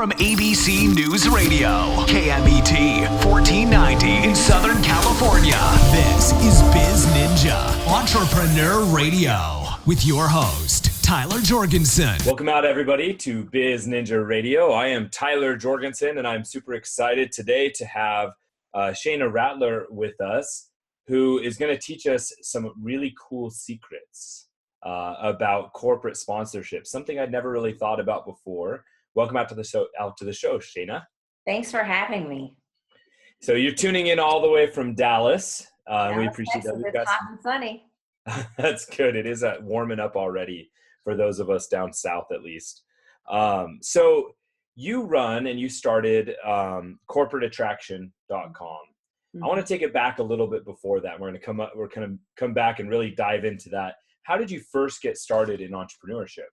from ABC News Radio, KMET 1490 in Southern California. This is BizNinja Entrepreneur Radio with your host, Tyler Jorgensen. Welcome out, everybody, to BizNinja Radio. I am Tyler Jorgensen, and I'm super excited today to have Shayna Rattler with us, who is going to teach us some really cool secrets about corporate sponsorship, something I'd never really thought about before. Welcome out to the show, Shayna. Thanks for having me. So you're tuning in all the way from Dallas. We appreciate that. We've got hot and sunny. That's good. It is warming up already for those of us down south, at least. So you run and you started corporateattraction.com. Mm-hmm. I want to take it back a little bit before that. We're going to come back and really dive into that. How did you first get started in entrepreneurship?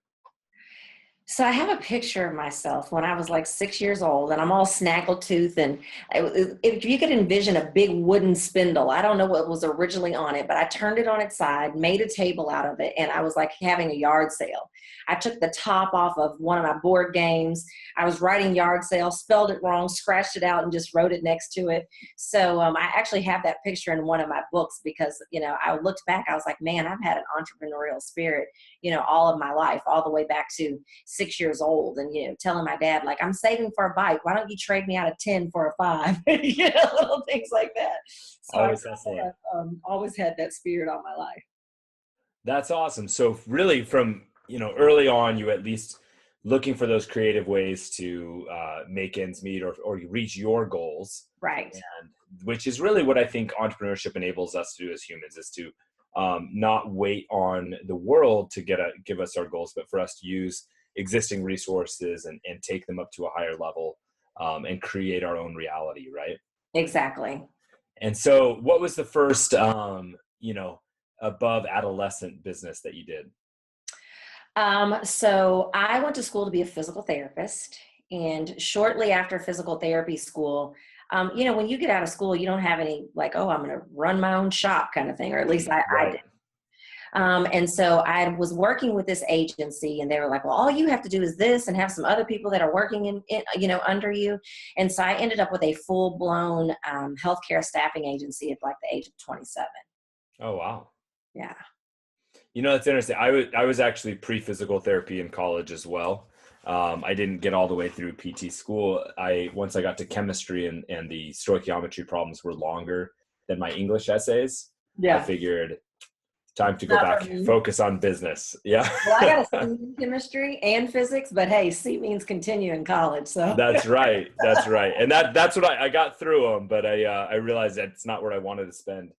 So I have a picture of myself when I was like 6 years old, and I'm all snaggletooth. And if you could envision a big wooden spindle, I don't know what was originally on it, but I turned it on its side, made a table out of it, and I was like having a yard sale. I took the top off of one of my board games. I was writing yard sale, spelled it wrong, scratched it out, and just wrote it next to it. So I actually have that picture in one of my books because, I looked back, I was like, man, I've had an entrepreneurial spirit, all of my life, all the way back to 6 years old, and telling my dad, like, I'm saving for a bike, why don't you trade me out of 10 for a 5? Little things like that. So I've always had that spirit all my life. That's awesome. So really from early on, you at least looking for those creative ways to make ends meet or reach your goals, right? And which is really what I think entrepreneurship enables us to do as humans, is to not wait on the world to give us our goals, but for us to use existing resources and take them up to a higher level and create our own reality, right? Exactly. And so what was the first, above adolescent business that you did? So I went to school to be a physical therapist. And shortly after physical therapy school, when you get out of school, you don't have any like, oh, I'm going to run my own shop kind of thing, or at least I did. And so I was working with this agency, and they were like, well, all you have to do is this and have some other people that are working in under you. And so I ended up with a full-blown healthcare staffing agency at like the age of 27. Oh, wow. Yeah. That's interesting. I was actually pre-physical therapy in college as well. I didn't get all the way through PT school. Once I got to chemistry and the stoichiometry problems were longer than my English essays. Yeah. I figured time to go back, focus on business. Yeah. Well, I got a C in chemistry and physics, but hey, C means continue in college. So That's right. And that's what I got through them, but I realized that's not where I wanted to spend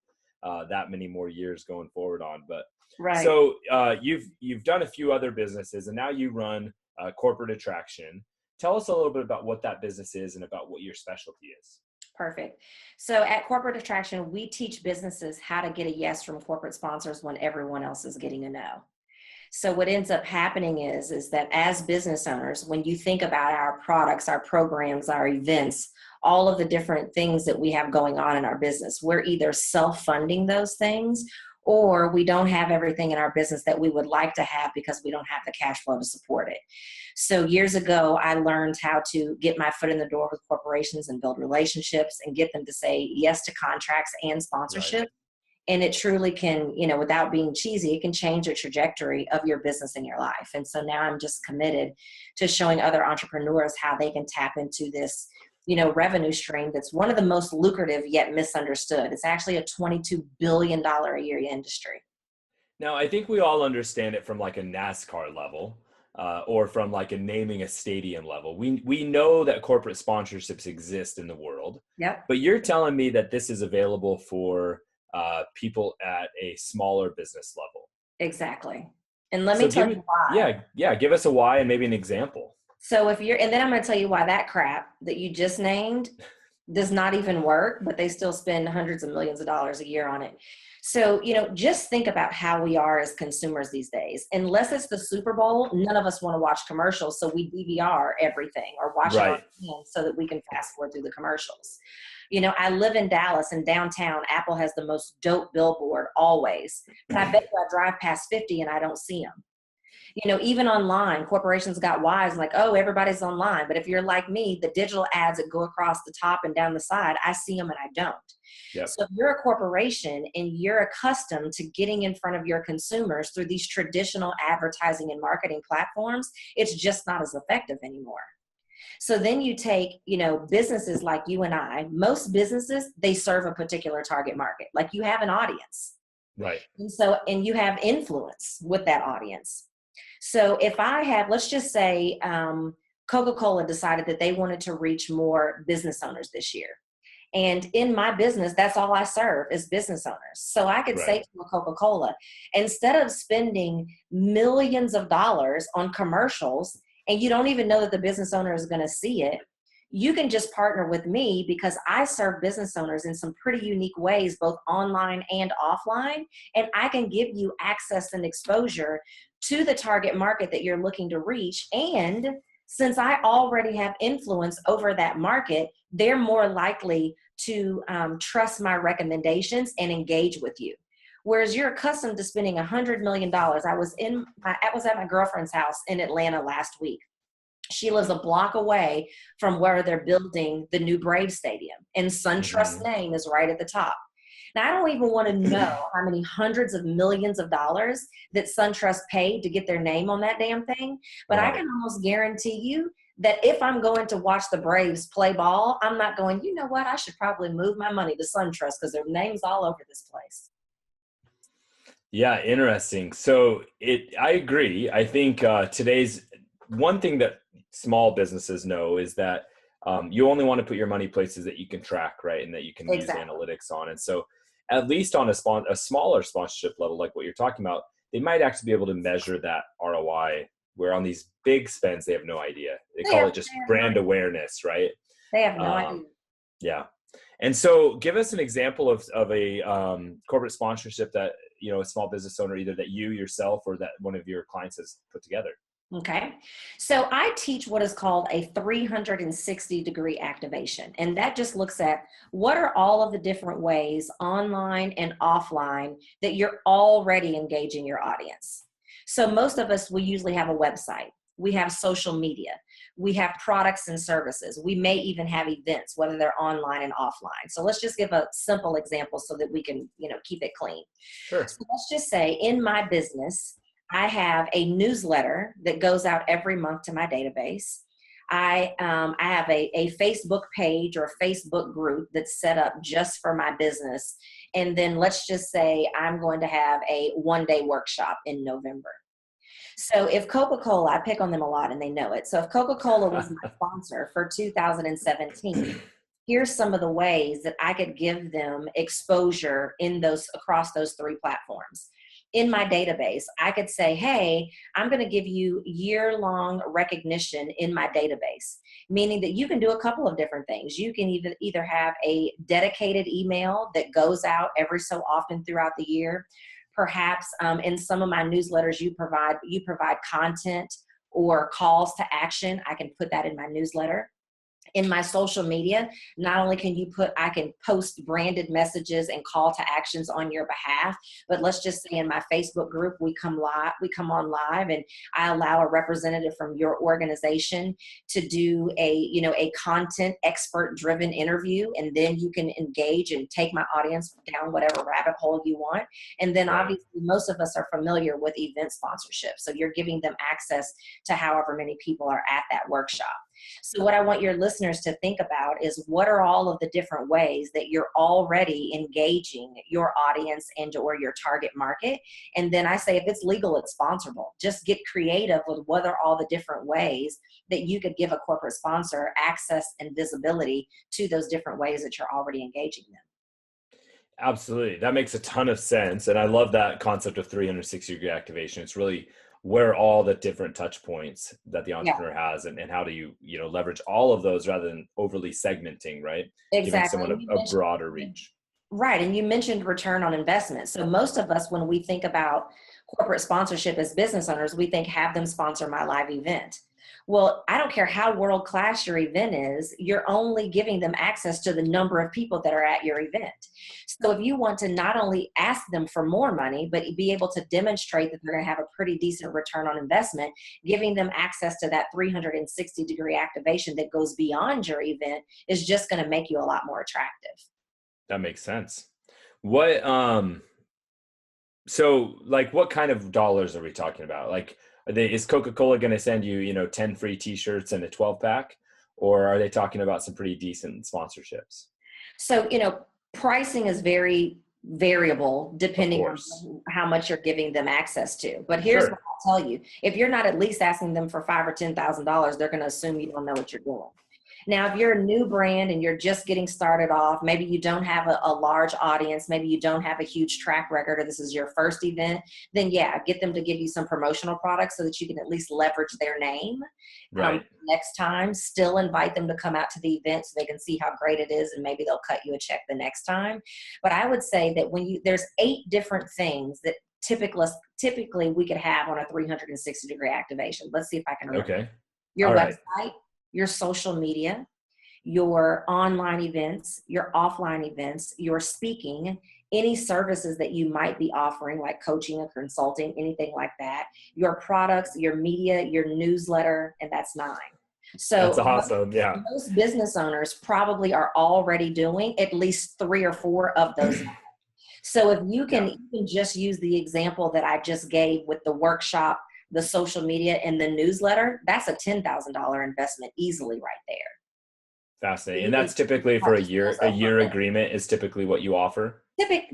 that many more years going forward on. But right. So you've done a few other businesses, and now you run Corporate Attraction. Tell us a little bit about what that business is and about what your specialty is. Perfect. So at Corporate Attraction, we teach businesses how to get a yes from corporate sponsors when everyone else is getting a no. So what ends up happening is that as business owners, when you think about our products, our programs, our events, all of the different things that we have going on in our business, we're either self-funding those things, or we don't have everything in our business that we would like to have because we don't have the cash flow to support it. So years ago, I learned how to get my foot in the door with corporations and build relationships and get them to say yes to contracts and sponsorship. Right. And it truly can, without being cheesy, it can change the trajectory of your business and your life. And so now I'm just committed to showing other entrepreneurs how they can tap into this revenue stream that's one of the most lucrative yet misunderstood. It's actually a $22 billion a year industry. Now, I think we all understand it from like a NASCAR level or from like a naming a stadium level. We know that corporate sponsorships exist in the world. Yep. But you're telling me that this is available for people at a smaller business level. Exactly. And let me tell you why. Yeah. Give us a why and maybe an example. So and then I'm going to tell you why that crap that you just named does not even work, but they still spend hundreds of millions of dollars a year on it. So, just think about how we are as consumers these days. Unless it's the Super Bowl, none of us want to watch commercials. So we DVR everything or watch it on film so that we can fast forward through the commercials. I live in Dallas, and downtown, Apple has the most dope billboard always. But I bet you I drive past 50 and I don't see them. Even online, corporations got wise and like, oh, everybody's online. But if you're like me, the digital ads that go across the top and down the side, I see them and I don't. Yep. So if you're a corporation and you're accustomed to getting in front of your consumers through these traditional advertising and marketing platforms, it's just not as effective anymore. So then you take, businesses like you and I, most businesses, they serve a particular target market. Like you have an audience. Right. And you have influence with that audience. So if I have, let's just say, Coca-Cola decided that they wanted to reach more business owners this year. And in my business, that's all I serve is business owners. So I could say to a Coca-Cola, instead of spending millions of dollars on commercials, and you don't even know that the business owner is going to see it, you can just partner with me because I serve business owners in some pretty unique ways, both online and offline. And I can give you access and exposure to the target market that you're looking to reach. And since I already have influence over that market, they're more likely to trust my recommendations and engage with you. Whereas you're accustomed to spending $100 million. I was at my girlfriend's house in Atlanta last week. She lives a block away from where they're building the new Braves Stadium, and SunTrust's name is right at the top. Now, I don't even want to know how many hundreds of millions of dollars that SunTrust paid to get their name on that damn thing, but I can almost guarantee you that if I'm going to watch the Braves play ball, I'm not going, you know what, I should probably move my money to SunTrust because their name's all over this place. Yeah, interesting. So I agree. I think today's one thing that small businesses know is that you only want to put your money places that you can track, right? And that you can use analytics on. And so at least on a smaller sponsorship level, like what you're talking about, they might actually be able to measure that ROI, where on these big spends, they have no idea. They call it just brand awareness, right? They have no idea. Yeah. And so give us an example of a corporate sponsorship that, a small business owner, either that you yourself or that one of your clients has put together. Okay. So I teach what is called a 360-degree activation. And that just looks at what are all of the different ways online and offline that you're already engaging your audience. So most of us, we usually have a website. We have social media. We have products and services. We may even have events, whether they're online and offline. So let's just give a simple example so that we can, keep it clean. Sure. So let's just say in my business, I have a newsletter that goes out every month to my database. I have a Facebook page or a Facebook group that's set up just for my business. And then let's just say I'm going to have a one-day workshop in November. So if Coca-Cola, I pick on them a lot and they know it. So if Coca-Cola was my sponsor for 2017, here's some of the ways that I could give them exposure across those three platforms. In my database, I could say, hey, I'm going to give you year-long recognition in my database, meaning that you can do a couple of different things. You can either have a dedicated email that goes out every so often throughout the year. Perhaps in some of my newsletters, you provide content or calls to action. I can put that in my newsletter. In my social media, not only I can post branded messages and call to actions on your behalf, but let's just say in my Facebook group, we come on live and I allow a representative from your organization to do a content expert driven interview. And then you can engage and take my audience down whatever rabbit hole you want. And then obviously most of us are familiar with event sponsorship. So you're giving them access to however many people are at that workshop. So what I want your listeners to think about is what are all of the different ways that you're already engaging your audience and or your target market. And then I say, if it's legal, it's sponsorable. Just get creative with what are all the different ways that you could give a corporate sponsor access and visibility to those different ways that you're already engaging them. Absolutely. That makes a ton of sense. And I love that concept of 360-degree activation. It's really where all the different touch points that the entrepreneur has and how do you leverage all of those rather than overly segmenting, right? Exactly. Giving someone a broader reach. Right. And you mentioned return on investment. So most of us, when we think about corporate sponsorship as business owners, we think have them sponsor my live event. Well, I don't care how world class your event is, you're only giving them access to the number of people that are at your event. So if you want to not only ask them for more money, but be able to demonstrate that they're going to have a pretty decent return on investment, giving them access to that 360-degree activation that goes beyond your event is just going to make you a lot more attractive. That makes sense. What, so like what kind of dollars are we talking about? Like, is Coca-Cola going to send you, 10 free t-shirts and a 12 pack, or are they talking about some pretty decent sponsorships? So, pricing is very variable depending on how much you're giving them access to. But here's what I'll tell you. If you're not at least asking them for $5,000 or $10,000, they're going to assume you don't know what you're doing. Now, if you're a new brand and you're just getting started off, maybe you don't have a large audience, maybe you don't have a huge track record, or this is your first event, then get them to give you some promotional products so that you can at least leverage their name. Right. Next time, still invite them to come out to the event so they can see how great it is, and maybe they'll cut you a check the next time. But I would say that there's 8 different things that typically we could have on a 360-degree activation. Let's see if I can remember. Okay. Your website, your social media, your online events, your offline events, your speaking, any services that you might be offering, like coaching or consulting, anything like that, your products, your media, your newsletter, and that's 9. So that's awesome. Most business owners probably are already doing at least 3 or 4 of those. So if you can even just use the example that I just gave with the workshop, the social media, and the newsletter, that's a $10,000 investment easily right there. Fascinating. And that's typically for a year agreement is typically what you offer?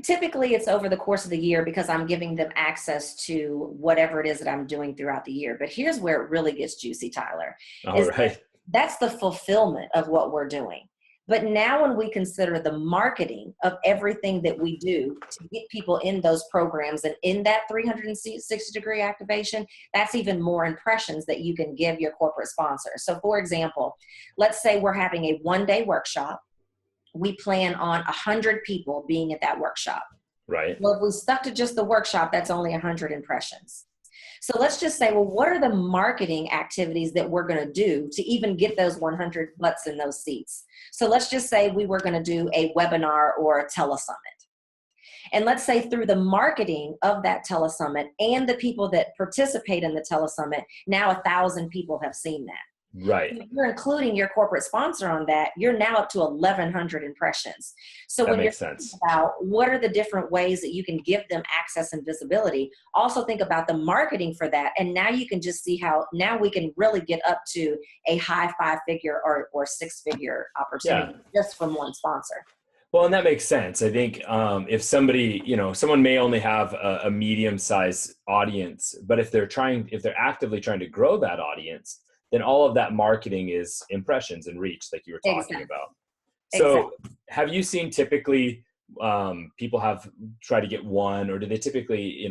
Typically it's over the course of the year because I'm giving them access to whatever it is that I'm doing throughout the year. But here's where it really gets juicy, Tyler. All right. That's the fulfillment of what we're doing. But now when we consider the marketing of everything that we do to get people in those programs and in that 360-degree activation, that's even more impressions that you can give your corporate sponsor. So for example, let's say we're having a 1-day workshop. We plan on 100 people being at that workshop. Right. Well, if we stuck to just the workshop, that's only 100 impressions. So let's just say, well, what are the marketing activities that we're going to do to even get those 100 butts in those seats? So let's just say we were going to do a webinar or a telesummit. And let's say through the marketing of that telesummit and the people that participate in the telesummit, now 1,000 people have seen that. Right. If you're including your corporate sponsor on that, you're now up to 1,100 impressions. So that when makes you're sense. thinking about what are the different ways that you can give them access and visibility, also think about the marketing for that. And now you can just see how now we can really get up to a high 5-figure or 6-figure opportunity just from one sponsor. Well, and that makes sense. I think if somebody, someone may only have a medium-sized audience, but if they're actively trying to grow that audience, then all of that marketing is impressions and reach, like you were talking about. So have you seen typically people have tried to get 1, or do they typically,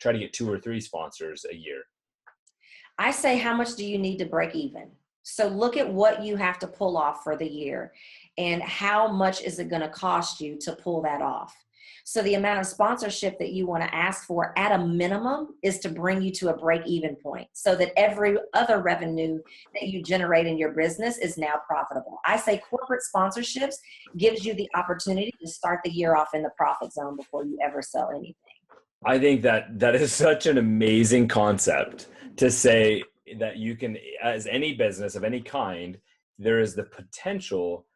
try to get 2 or 3 sponsors a year? I say, how much do you need to break even? So look at what you have to pull off for the year and how much is it going to cost you to pull that off. So the amount of sponsorship that you want to ask for at a minimum is to bring you to a break-even point so that every other revenue that you generate in your business is now profitable. I say corporate sponsorships gives you the opportunity to start the year off in the profit zone before you ever sell anything. I think that is such an amazing concept to say that you can, as any business of any kind, there is the potential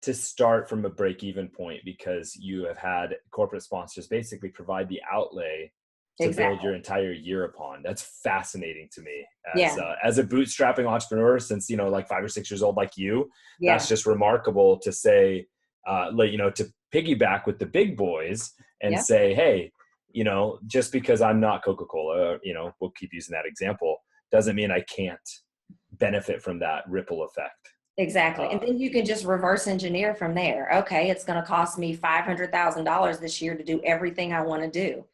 to start from a break-even point because you have had corporate sponsors basically provide the outlay to build your entire year upon. That's fascinating to me as a bootstrapping entrepreneur since, like 5 or 6 years old, like you, that's just remarkable to say, to piggyback with the big boys and say, hey, just because I'm not Coca-Cola, we'll keep using that example, doesn't mean I can't benefit from that ripple effect. Exactly. And then you can just reverse engineer from there. Okay, it's going to cost me $500,000 this year to do everything I want to do.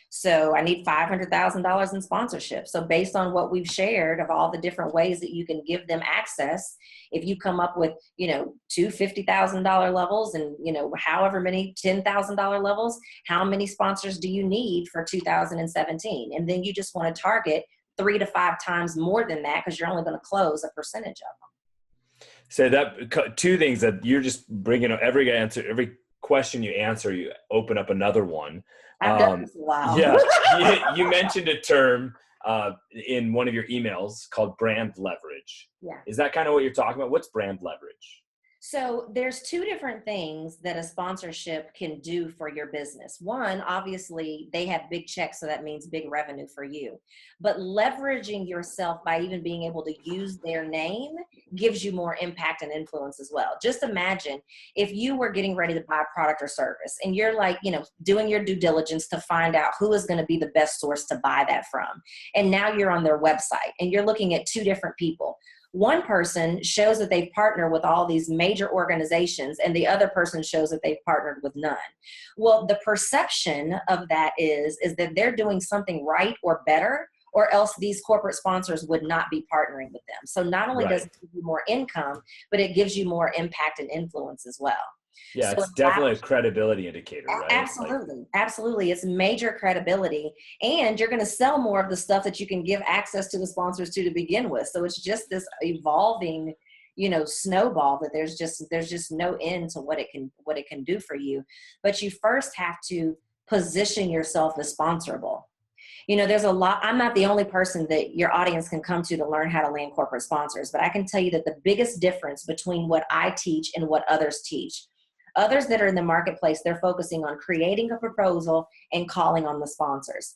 So I need $500,000 in sponsorship. So based on what we've shared of all the different ways that you can give them access, if you come up with, 2 $50,000 levels and, however many $10,000 levels, how many sponsors do you need for 2017? And then you just want to target 3 to 5 times more than that because you're only going to close a percentage of them. So that two things that you're just bringing up, every question you answer, you open up another one. I've done this a while. Yeah, you mentioned a term in one of your emails called brand leverage. Yeah. Is that kind of what you're talking about? What's brand leverage? So there's two different things that a sponsorship can do for your business. One, obviously, they have big checks, so that means big revenue for you. But leveraging yourself by even being able to use their name gives you more impact and influence as well. Just imagine if you were getting ready to buy a product or service and you're like, doing your due diligence to find out who is going to be the best source to buy that from. And now you're on their website and you're looking at two different people. One person shows that they've partnered with all these major organizations and the other person shows that they've partnered with none. Well, the perception of that is that they're doing something right or better, or else these corporate sponsors would not be partnering with them. So not only does it give you more income, but it gives you more impact and influence as well. Yeah, So it's definitely a credibility indicator, right? Absolutely. Absolutely. It's major credibility. And you're going to sell more of the stuff that you can give access to the sponsors to begin with. So it's just this evolving, snowball that there's just no end to what it can do for you. But you first have to position yourself as sponsorable. There's a lot. I'm not the only person that your audience can come to learn how to land corporate sponsors, but I can tell you that the biggest difference between what I teach and what others teach, others that are in the marketplace, they're focusing on creating a proposal and calling on the sponsors.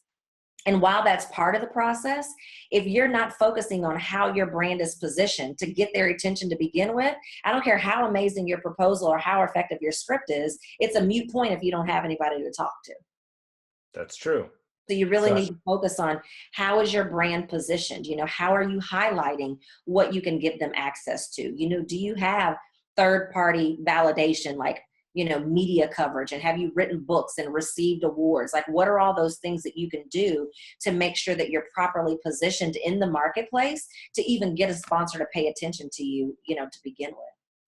And while that's part of the process, if you're not focusing on how your brand is positioned to get their attention to begin with, I don't care how amazing your proposal or how effective your script is, it's a moot point if you don't have anybody to talk to. That's true. So you really need to focus on how is your brand positioned? How are you highlighting what you can give them access to? Do you have third-party validation like, media coverage, and have you written books and received awards? Like, what are all those things that you can do to make sure that you're properly positioned in the marketplace to even get a sponsor to pay attention to you, to begin with?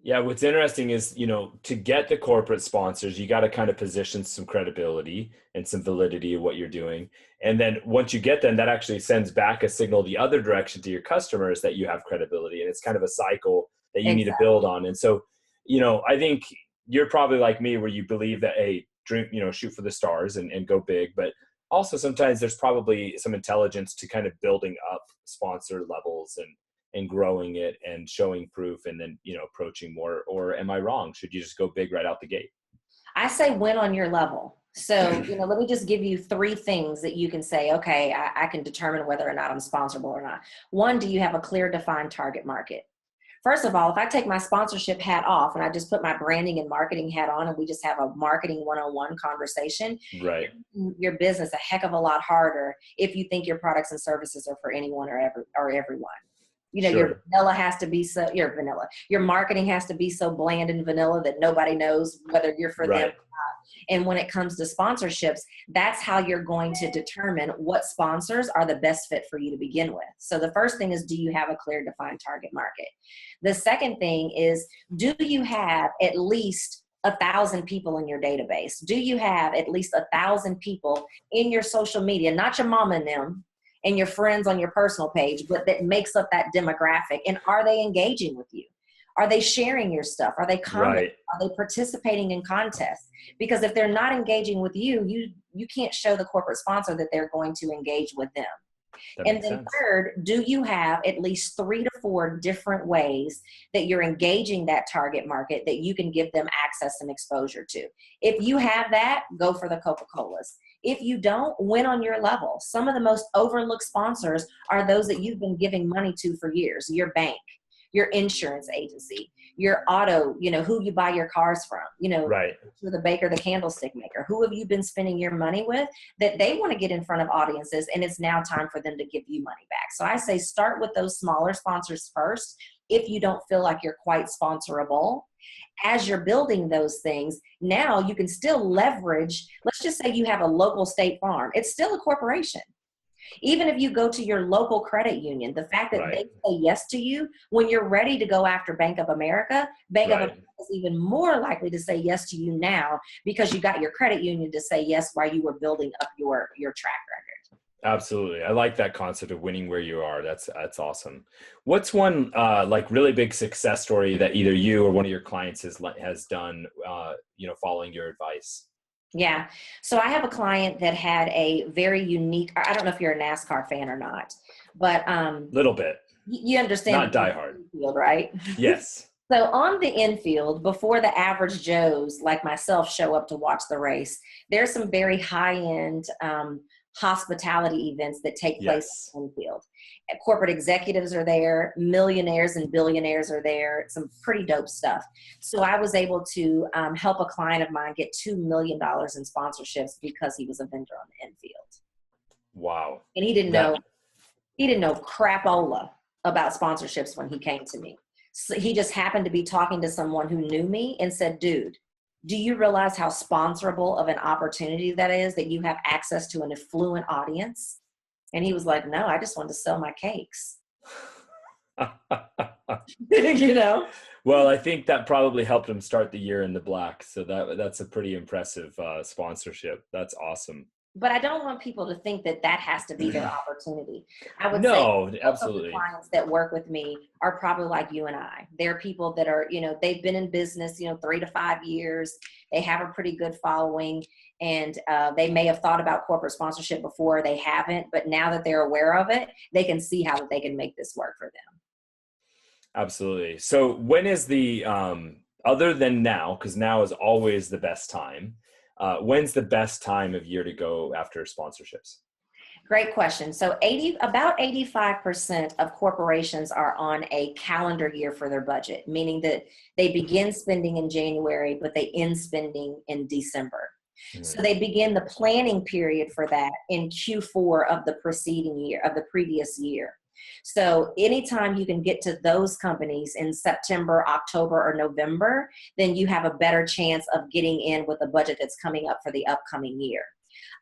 Yeah, what's interesting is, to get the corporate sponsors, you got to kind of position some credibility and some validity of what you're doing. And then once you get them, that actually sends back a signal the other direction to your customers that you have credibility. And it's kind of a cycle that you need to build on. And so, I think you're probably like me where you believe that, hey, dream, shoot for the stars and go big. But also sometimes there's probably some intelligence to kind of building up sponsor levels and growing it and showing proof and then, approaching more. Or am I wrong? Should you just go big right out the gate? I say win on your level. So, let me just give you 3 things that you can say, okay, I can determine whether or not I'm sponsorable or not. 1, do you have a clear defined target market? First of all, if I take my sponsorship hat off and I just put my branding and marketing hat on and we just have a marketing one-on-one conversation, right, your business a heck of a lot harder if you think your products and services are for anyone or everyone. Sure. Your vanilla has to be your marketing has to be so bland and vanilla that nobody knows whether you're for them or not. And when it comes to sponsorships, that's how you're going to determine what sponsors are the best fit for you to begin with. So the first thing is, do you have a clear defined target market? The second thing is, do you have at least 1,000 people in your database? Do you have at least 1,000 people in your social media, not your mama and them, and your friends on your personal page, but that makes up that demographic? And are they engaging with you? Are they sharing your stuff? Are they commenting? Right. Are they participating in contests? Because if they're not engaging with you, you can't show the corporate sponsor that they're going to engage with them. And then third, do you have at least 3 to 4 different ways that you're engaging that target market that you can give them access and exposure to? If you have that, go for the Coca-Colas. If you don't, win on your level. Some of the most overlooked sponsors are those that you've been giving money to for years. Your bank, your insurance agency, your auto, who you buy your cars from, right, the baker, the candlestick maker. Who have you been spending your money with that they want to get in front of audiences, and it's now time for them to give you money back? So I say start with those smaller sponsors first if you don't feel like you're quite sponsorable. As you're building those things, now you can still leverage. Let's just say you have a local State Farm. It's still a corporation. Even if you go to your local credit union, the fact that they say yes to you when you're ready to go after Bank of America, Bank of America is even more likely to say yes to you now because you got your credit union to say yes while you were building up your track record. Absolutely. I like that concept of winning where you are. That's awesome. What's one like really big success story that either you or one of your clients has done following your advice? Yeah. So I have a client that had a very unique, I don't know if you're a NASCAR fan or not, but Little bit. you understand Not die hard. the field, right? Yes. So on the infield, before the average Joes like myself show up to watch the race, there's some very high-end hospitality events that take place Yes. on the infield. Corporate executives are there, millionaires and billionaires are there, some pretty dope stuff. So I was able to help a client of mine get $2 million in sponsorships because he was a vendor on the infield. Wow. And he didn't know crapola about sponsorships when he came to me. So he just happened to be talking to someone who knew me and said, dude, do you realize how sponsorable of an opportunity that is, that you have access to an affluent audience? And he was like, no, I just wanted to sell my cakes. You know? Well, I think that probably helped him start the year in the black. So that's a pretty impressive sponsorship. That's awesome. But I don't want people to think that that has to be their opportunity. I would say No, most absolutely. of the clients that work with me are probably like you and I. They're people that are, they've been in business, 3 to 5 years. They have a pretty good following, and they may have thought about corporate sponsorship before. They haven't, but now that they're aware of it, they can see how they can make this work for them. Absolutely. So when is the, other than now, because now is always the best time, when's the best time of year to go after sponsorships? Great question. So about 85% of corporations are on a calendar year for their budget, meaning that they begin spending in January, but they end spending in December. Mm-hmm. So they begin the planning period for that in Q4 of the preceding year, of the previous year. So anytime you can get to those companies in September, October, or November, then you have a better chance of getting in with a budget that's coming up for the upcoming year.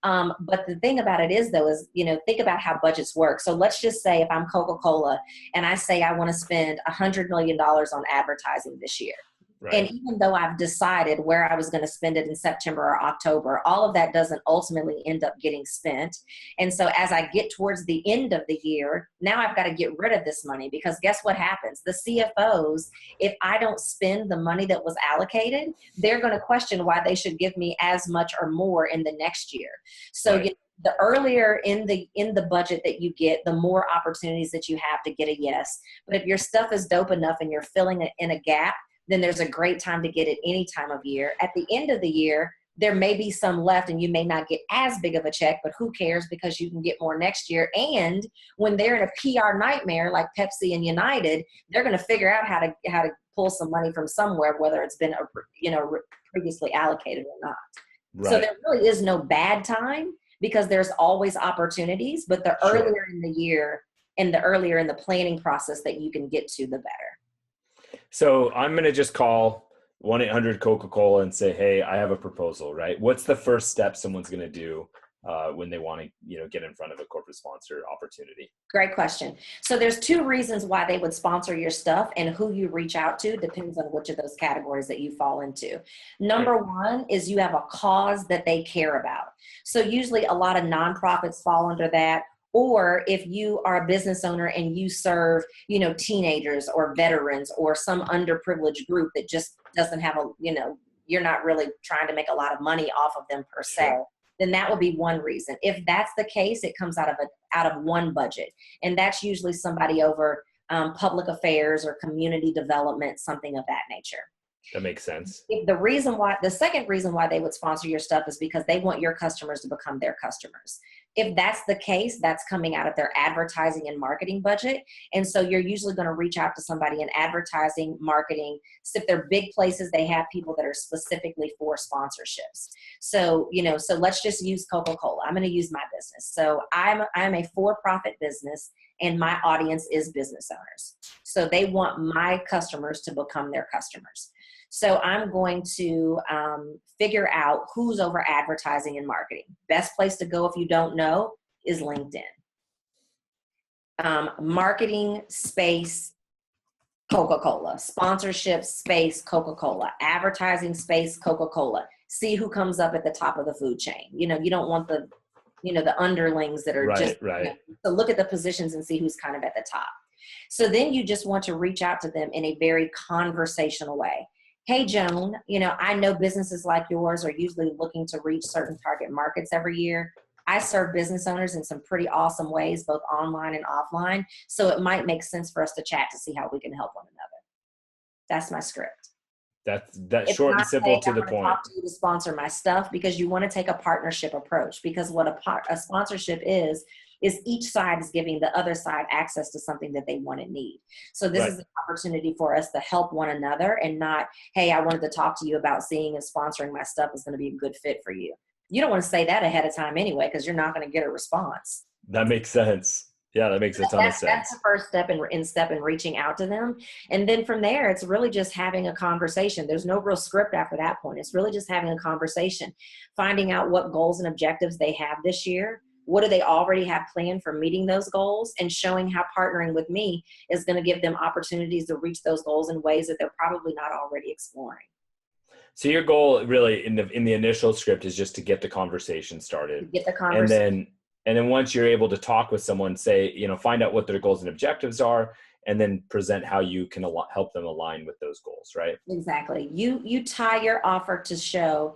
But the thing about it is, though, is, think about how budgets work. So let's just say if I'm Coca-Cola and I say I want to spend $100 million on advertising this year. Right. And even though I've decided where I was going to spend it in September or October, all of that doesn't ultimately end up getting spent. And so as I get towards the end of the year, now I've got to get rid of this money, because guess what happens? The CFOs, if I don't spend the money that was allocated, they're going to question why they should give me as much or more in the next year. So right. The earlier in the budget that you get, the more opportunities that you have to get a yes. But if your stuff is dope enough and you're filling it in a gap, then there's a great time to get it any time of year. At the end of the year, there may be some left and you may not get as big of a check, but who cares, because you can get more next year. And when they're in a PR nightmare like Pepsi and United, they're going to figure out how to pull some money from somewhere, whether it's been previously allocated or not. Right. So there really is no bad time, because there's always opportunities, but the Sure. earlier in the year and the earlier in the planning process that you can get to, the better. So I'm going to just call 1-800-Coca-Cola and say, hey, I have a proposal, right? What's the first step someone's going to do when they want to, get in front of a corporate sponsor opportunity? Great question. So there's 2 reasons why they would sponsor your stuff, and who you reach out to depends on which of those categories that you fall into. Number one is you have a cause that they care about. So usually a lot of nonprofits fall under that. Or if you are a business owner and you serve, teenagers or veterans or some underprivileged group that just doesn't have you're not really trying to make a lot of money off of them per se, sure. Then that would be one reason. If that's the case, it comes out of one budget. And that's usually somebody over public affairs or community development, something of that nature. That makes sense. The second reason why they would sponsor your stuff is because they want your customers to become their customers. If that's the case, that's coming out of their advertising and marketing budget. And so you're usually going to reach out to somebody in advertising, marketing. So if they're big places, they have people that are specifically for sponsorships. So, so let's just use Coca-Cola. I'm going to use my business. So I'm a for-profit business, and my audience is business owners. So they want my customers to become their customers. So I'm going to figure out who's over advertising and marketing. Best place to go if you don't know is LinkedIn. Marketing space, Coca-Cola. Sponsorship space, Coca-Cola. Advertising space, Coca-Cola. See who comes up at the top of the food chain. You don't want the the underlings that are right. So look at the positions and see who's kind of at the top. So then you just want to reach out to them in a very conversational way. Hey, Joan, I know businesses like yours are usually looking to reach certain target markets every year. I serve business owners in some pretty awesome ways, both online and offline. So it might make sense for us to chat to see how we can help one another. That's my script. That's short and simple to the point. Talk to you to sponsor my stuff, because you want to take a partnership approach, because what a sponsorship is each side is giving the other side access to something that they want and need. So this is an opportunity for us to help one another, and not, hey, I wanted to talk to you about seeing if sponsoring my stuff is going to be a good fit for you. You don't want to say that ahead of time anyway, because you're not going to get a response. That makes sense. Yeah, that makes a ton of sense. That's the first step in reaching out to them. And then from there, it's really just having a conversation. There's no real script after that point. It's really just having a conversation, finding out what goals and objectives they have this year. What do they already have planned for meeting those goals, and showing how partnering with me is going to give them opportunities to reach those goals in ways that they're probably not already exploring. So your goal really in the initial script is just to get the conversation started. Get the conversation. And then once you're able to talk with someone, say, find out what their goals and objectives are, and then present how you can help them align with those goals, right? Exactly. You tie your offer to show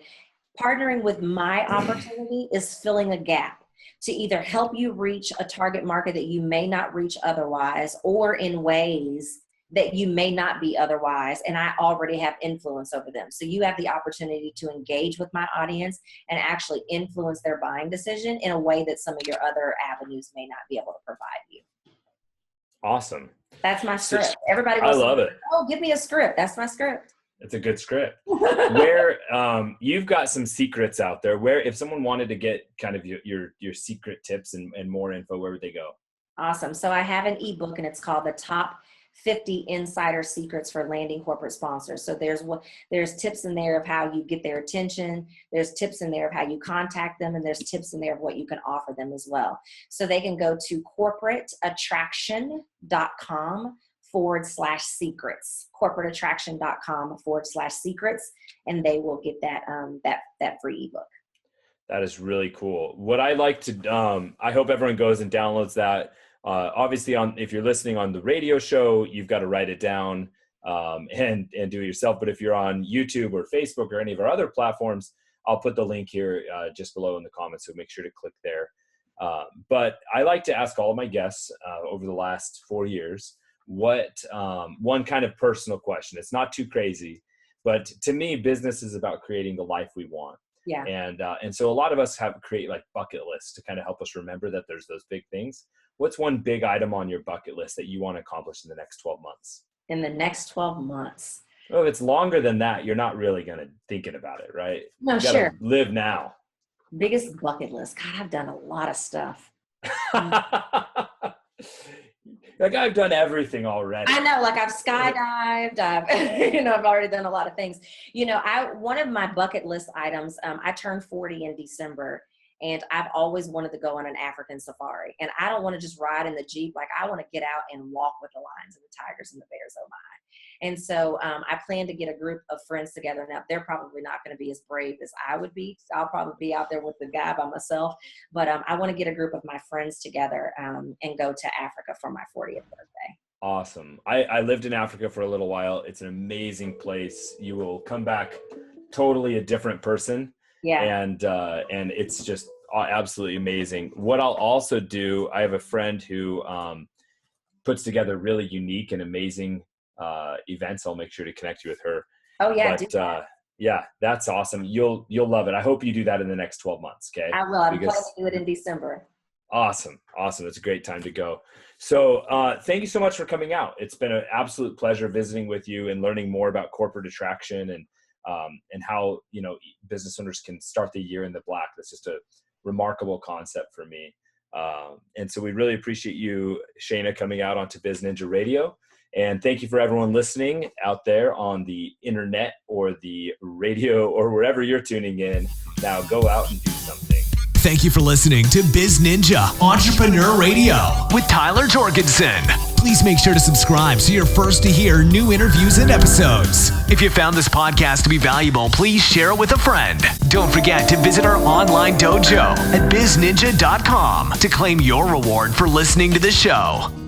partnering with my opportunity is filling a gap to either help you reach a target market that you may not reach otherwise, or in ways that you may not be otherwise, and I already have influence over them. So you have the opportunity to engage with my audience and actually influence their buying decision in a way that some of your other avenues may not be able to provide you. Awesome. That's my script. Everybody wants I love it. Oh, give me a script. That's my script. It's a good script. Where you've got some secrets out there, where if someone wanted to get kind of your secret tips and more info, where would they go? Awesome. So I have an ebook, and it's called The Top 50 Insider Secrets for Landing Corporate Sponsors. So there's tips in there of how you get their attention. There's tips in there of how you contact them, and there's tips in there of what you can offer them as well. So they can go to corporateattraction.com/secrets, corporateattraction.com/secrets, and they will get that free ebook. That is really cool. What I like to, I hope everyone goes and downloads that. Obviously, if you're listening on the radio show, you've got to write it down and do it yourself. But if you're on YouTube or Facebook or any of our other platforms, I'll put the link here just below in the comments. So make sure to click there. But I like to ask all of my guests over the last 4 years, what one kind of personal question. It's not too crazy, but to me, business is about creating the life we want. Yeah. And so a lot of us create like bucket lists to kind of help us remember that there's those big things. What's one big item on your bucket list that you want to accomplish in the next 12 months? In the next 12 months. Well, if it's longer than that, you're not really going to thinking about it, right? No, you gotta sure. Live now. Biggest bucket list. God, I've done a lot of stuff. Like I've done everything already. I know, like I've skydived, I've already done a lot of things. One of my bucket list items, I turned 40 in December, and I've always wanted to go on an African safari. And I don't want to just ride in the Jeep. Like I want to get out and walk with the lions and the tigers and the bears, oh my. And so I plan to get a group of friends together. Now, they're probably not going to be as brave as I would be. So I'll probably be out there with the guy by myself. But I want to get a group of my friends together and go to Africa for my 40th birthday. Awesome. I lived in Africa for a little while. It's an amazing place. You will come back totally a different person. Yeah. And it's just absolutely amazing. What I'll also do, I have a friend who puts together really unique and amazing events. I'll make sure to connect you with her. Oh yeah. But, yeah, that's awesome. You'll love it. I hope you do that in the next 12 months. Okay. I will. I'm planning to do it in December. Awesome. It's a great time to go. So thank you so much for coming out. It's been an absolute pleasure visiting with you and learning more about corporate attraction and how, business owners can start the year in the black. That's just a remarkable concept for me. And so we really appreciate you, Shayna, coming out onto BizNinja Radio. And thank you for everyone listening out there on the internet or the radio or wherever you're tuning in. Now go out and do something. Thank you for listening to BizNinja Entrepreneur Radio with Tyler Jorgensen. Please make sure to subscribe so you're first to hear new interviews and episodes. If you found this podcast to be valuable, please share it with a friend. Don't forget to visit our online dojo at bizninja.com to claim your reward for listening to the show.